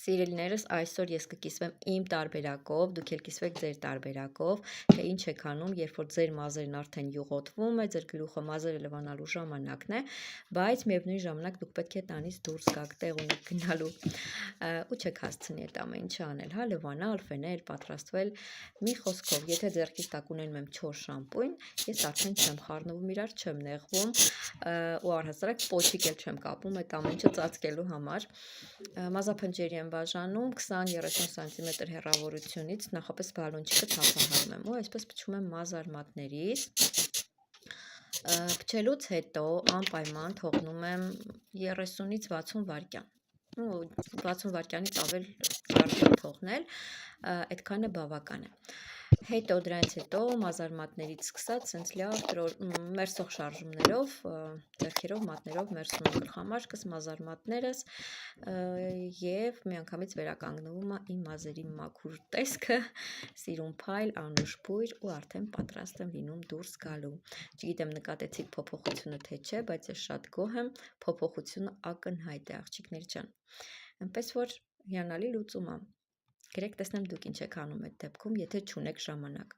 Սիրելիներս, այսօր ես կկիսվեմ իմ տարբերակով, դուք էլ կիսվեք ձեր տարբերակով, թե ինչ եք անում, երբ որ ձեր մազերն արդեն յուղոտվում է, ձեր գլուխը մազերը լվանալու ժամանակն է, բայց միևնույն ժամանակ դուք պետք է տանից դուրս գաք, տեղ ունեք գնալու ու չեք հասցնի այդ ամեն ինչը անել, հա, լվանալ, ֆենել, պատրաստվել։ Մի խոսքով, եթե ձեռքից տակ ունենում եմ 4 շամպույն, ես արդեն չեմ խառնվում իրար, չեմ նեղվում ու առհասարակ պոչիկ էլ չեմ կապում այդ ամեն ինչը ծածկելու համար։ Մազափնջերի եմ բաժանում 20-30 սանտիմետր հեռավորությունից, նախապես բալոնչիկը թափահարում եմ ու այսպես փչում եմ մազարմատներից։ Փչելուց հետո անպայման թողնում եմ 30-ից 60 վայրկյան։ 60 վայրկյանից ավել չարժե թողնել, այդքանը բավական է։ Հետո դրանից հետո մազարմատներից սկսած սենց լավ մերսող շարժումներով, ձեռքերով, մատներով մերսում եմ գլխամաշկս, մազարմատներս և միանգամից վերականգնվում է իմ մազերի մաքուր տեսքը, սիրուն փայլ, անուշ բույր ու արդեն պատրաստ եմ լինում դուրս գալու։ Չգիտեմ նկատեցիք փոփոխությունը թե չէ, բայց ես շատ գոհ եմ, փոփոխությունը ակնհայտ է, աղջիկներ ջան։ Այնպես որ հիանալի լուծում է։ Գրեք տեսնեմ դուք ինչ եք անում այդ դեպքում, եթե չունեք ժամանակ։